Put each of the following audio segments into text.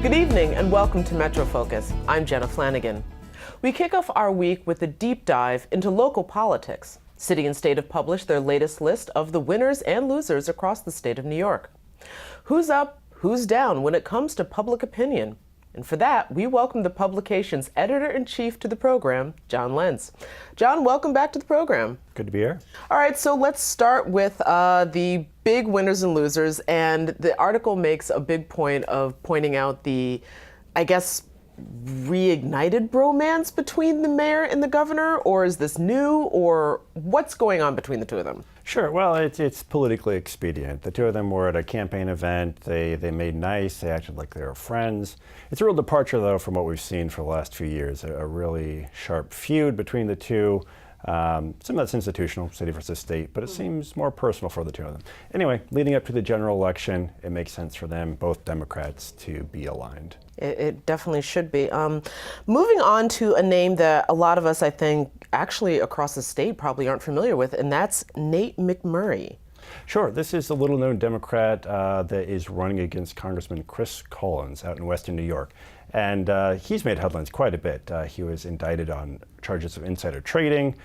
Good evening and welcome to Metro Focus. I'm Jenna Flanagan. We kick off our week with a deep dive into local politics. City and State have published their latest list of the winners and losers across the state of New York. Who's up, who's down when it comes to public opinion? And for that, we welcome the publication's editor-in-chief to the program, John Lentz. John, welcome back to the program. Good to be here. All right, so let's start with the big winners and losers. And the article makes a big point of pointing out the, I guess, reignited bromance between the mayor and the governor, or is this new, or what's going on between the two of them? Sure. Well, it's politically expedient. The two of them were at a campaign event. They made nice. They acted like they were friends. It's a real departure, though, from what we've seen for the last few years, a really sharp feud between the two. Some of that's institutional, city versus state, but it seems more personal for the two of them. Anyway, leading up to the general election, it makes sense for them, both Democrats, to be aligned. It definitely should be. Moving on to a name that a lot of us, I think, actually across the state probably aren't familiar with, and that's Nate McMurray. Sure. This is a little-known Democrat that is running against Congressman Chris Collins out in Western New York. And he's made headlines quite a bit. He was indicted on charges of insider trading.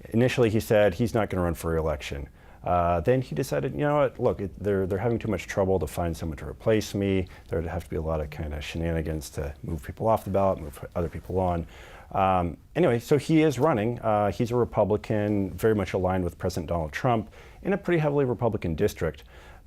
Initially, he said he's not going to run for re-election. Then he decided, you know what, look, they're having too much trouble to find someone to replace me. There would have to be a lot of kind of shenanigans to move people off the ballot, move other people on. Anyway, so he is running. He's a Republican, very much aligned with President Donald Trump in a pretty heavily Republican district.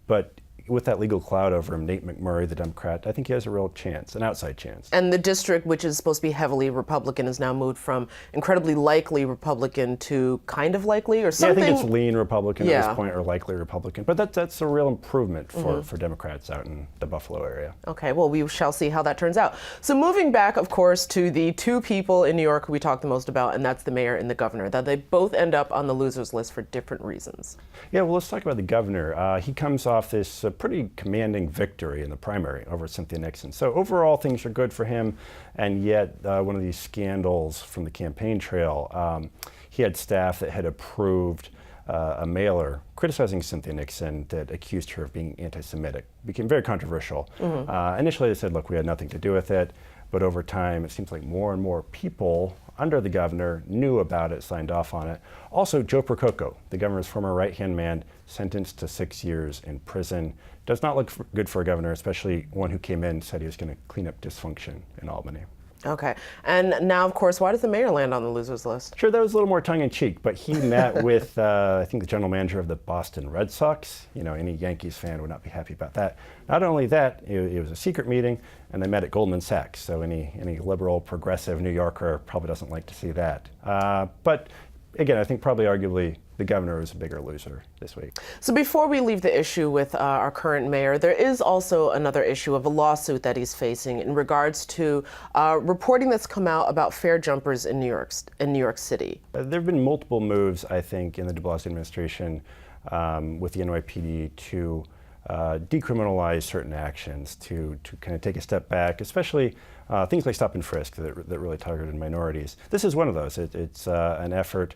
But with that legal cloud over him, Nate McMurray, the Democrat, I think he has a real chance, an outside chance. And the district, which is supposed to be heavily Republican, has now moved from incredibly likely Republican to kind of likely or something? Yeah, I think it's lean Republican at this point, or likely Republican. But that's a real improvement for Democrats out in the Buffalo area. Okay, well, we shall see how that turns out. So moving back, of course, to the two people in New York who we talk the most about, and that's the mayor and the governor, that they both end up on the losers list for different reasons. Yeah, well, let's talk about the governor. He comes off this pretty commanding victory in the primary over Cynthia Nixon. So overall, things are good for him, and yet one of these scandals from the campaign trail, he had staff that had approved a mailer criticizing Cynthia Nixon that accused her of being anti-Semitic. Became very controversial. Initially, they said, look, we had nothing to do with it, but over time, it seems like more and more people under the governor knew about it, signed off on it. Also, Joe Percoco, the governor's former right-hand man, sentenced to 6 years in prison. Does not look good for a governor, especially one who came in, said he was going to clean up dysfunction in Albany. Okay. And now, of course, why does the mayor land on the losers list? Sure, that was a little more tongue-in-cheek, but he met with, I think, the general manager of the Boston Red Sox. You know, any Yankees fan would not be happy about that. Not only that, it was a secret meeting, and they met at Goldman Sachs, so any liberal, progressive New Yorker probably doesn't like to see that. But again, I think probably arguably the governor is a bigger loser this week. So before we leave the issue with our current mayor, there is also another issue of a lawsuit that he's facing in regards to reporting that's come out about fare jumpers in New York City. There have been multiple moves, I think, in the de Blasio administration with the NYPD to decriminalize certain actions, to kind of take a step back, especially things like stop and frisk that really targeted minorities. This is one of those. It's an effort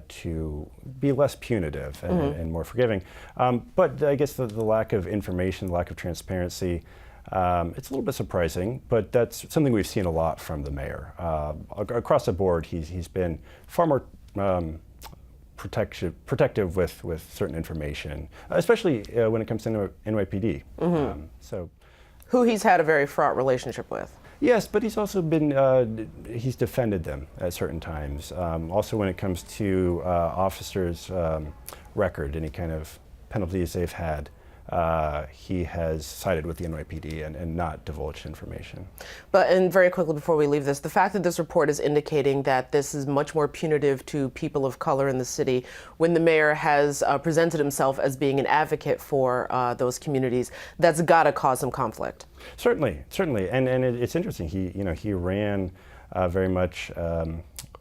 to be less punitive and more forgiving. But I guess the lack of information, lack of transparency, it's a little bit surprising, but that's something we've seen a lot from the mayor. Across the board, he's been far more protective with certain information, especially when it comes to NYPD. Who he's had a very fraught relationship with. Yes, but he's also been, he's defended them at certain times. Also when it comes to officers' record, any kind of penalties they've had, he has sided with the NYPD and not divulged information. And very quickly before we leave this, the fact that this report is indicating that this is much more punitive to people of color in the city, when the mayor has presented himself as being an advocate for those communities, that's got to cause some conflict. Certainly, and it's interesting. He ran very much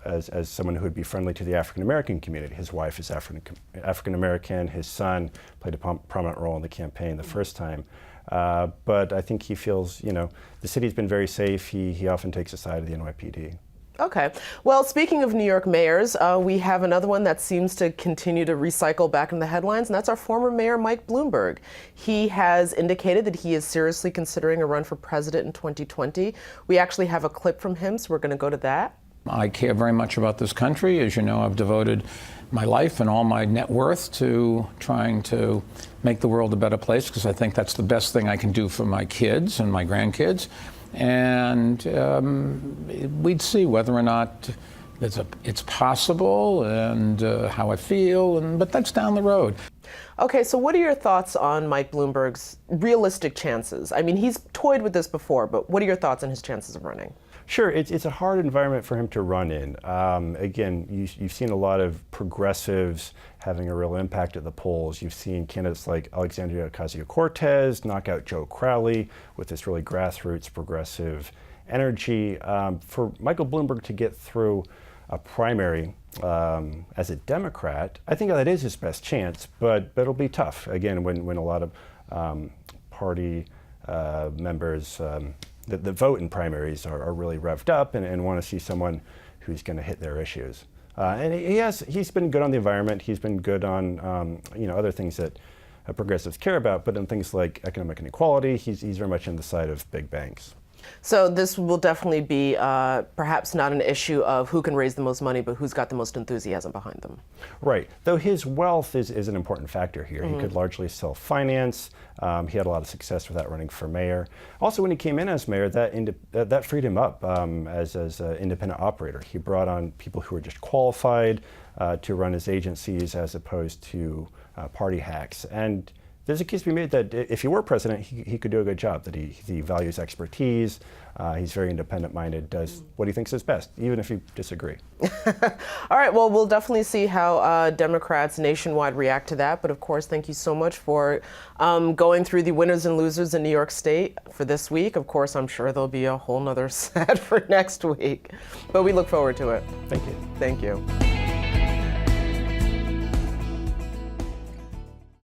as someone who would be friendly to the African American community. His wife is African American. His son played a prominent role in the campaign the first time. But I think he feels, the city's been very safe. He often takes a side of the NYPD. Okay. Well, speaking of New York mayors, we have another one that seems to continue to recycle back in the headlines, and that's our former mayor, Mike Bloomberg. He has indicated that he is seriously considering a run for president in 2020. We actually have a clip from him, so we're going to go to that. I care very much about this country. As you know, I've devoted my life and all my net worth to trying to make the world a better place, because I think that's the best thing I can do for my kids and my grandkids. And we'd see whether or not it's possible and how I feel, but that's down the road. Okay, so what are your thoughts on Mike Bloomberg's realistic chances? I mean, he's toyed with this before, but what are your thoughts on his chances of running? Sure, it's a hard environment for him to run in. Again, you've seen a lot of progressives having a real impact at the polls. You've seen candidates like Alexandria Ocasio-Cortez knock out Joe Crowley with this really grassroots progressive energy. For Michael Bloomberg to get through a primary as a Democrat, I think that is his best chance, but it'll be tough, again, when a lot of party members that vote in primaries are really revved up and want to see someone who's going to hit their issues. And he's been good on the environment. He's been good on other things that progressives care about, but in things like economic inequality, he's very much on the side of big banks. So this will definitely be perhaps not an issue of who can raise the most money, but who's got the most enthusiasm behind them. Right. Though his wealth is an important factor here. Mm-hmm. He could largely self-finance. He had a lot of success with that running for mayor. Also, when he came in as mayor, that freed him up as an independent operator. He brought on people who were just qualified to run his agencies as opposed to party hacks. And there's a case to be made that if he were president, he could do a good job, that he values expertise, he's very independent-minded, does what he thinks is best, even if you disagree. All right, well, we'll definitely see how Democrats nationwide react to that. But of course, thank you so much for going through the winners and losers in New York State for this week. Of course, I'm sure there'll be a whole nother set for next week, but we look forward to it. Thank you. Thank you.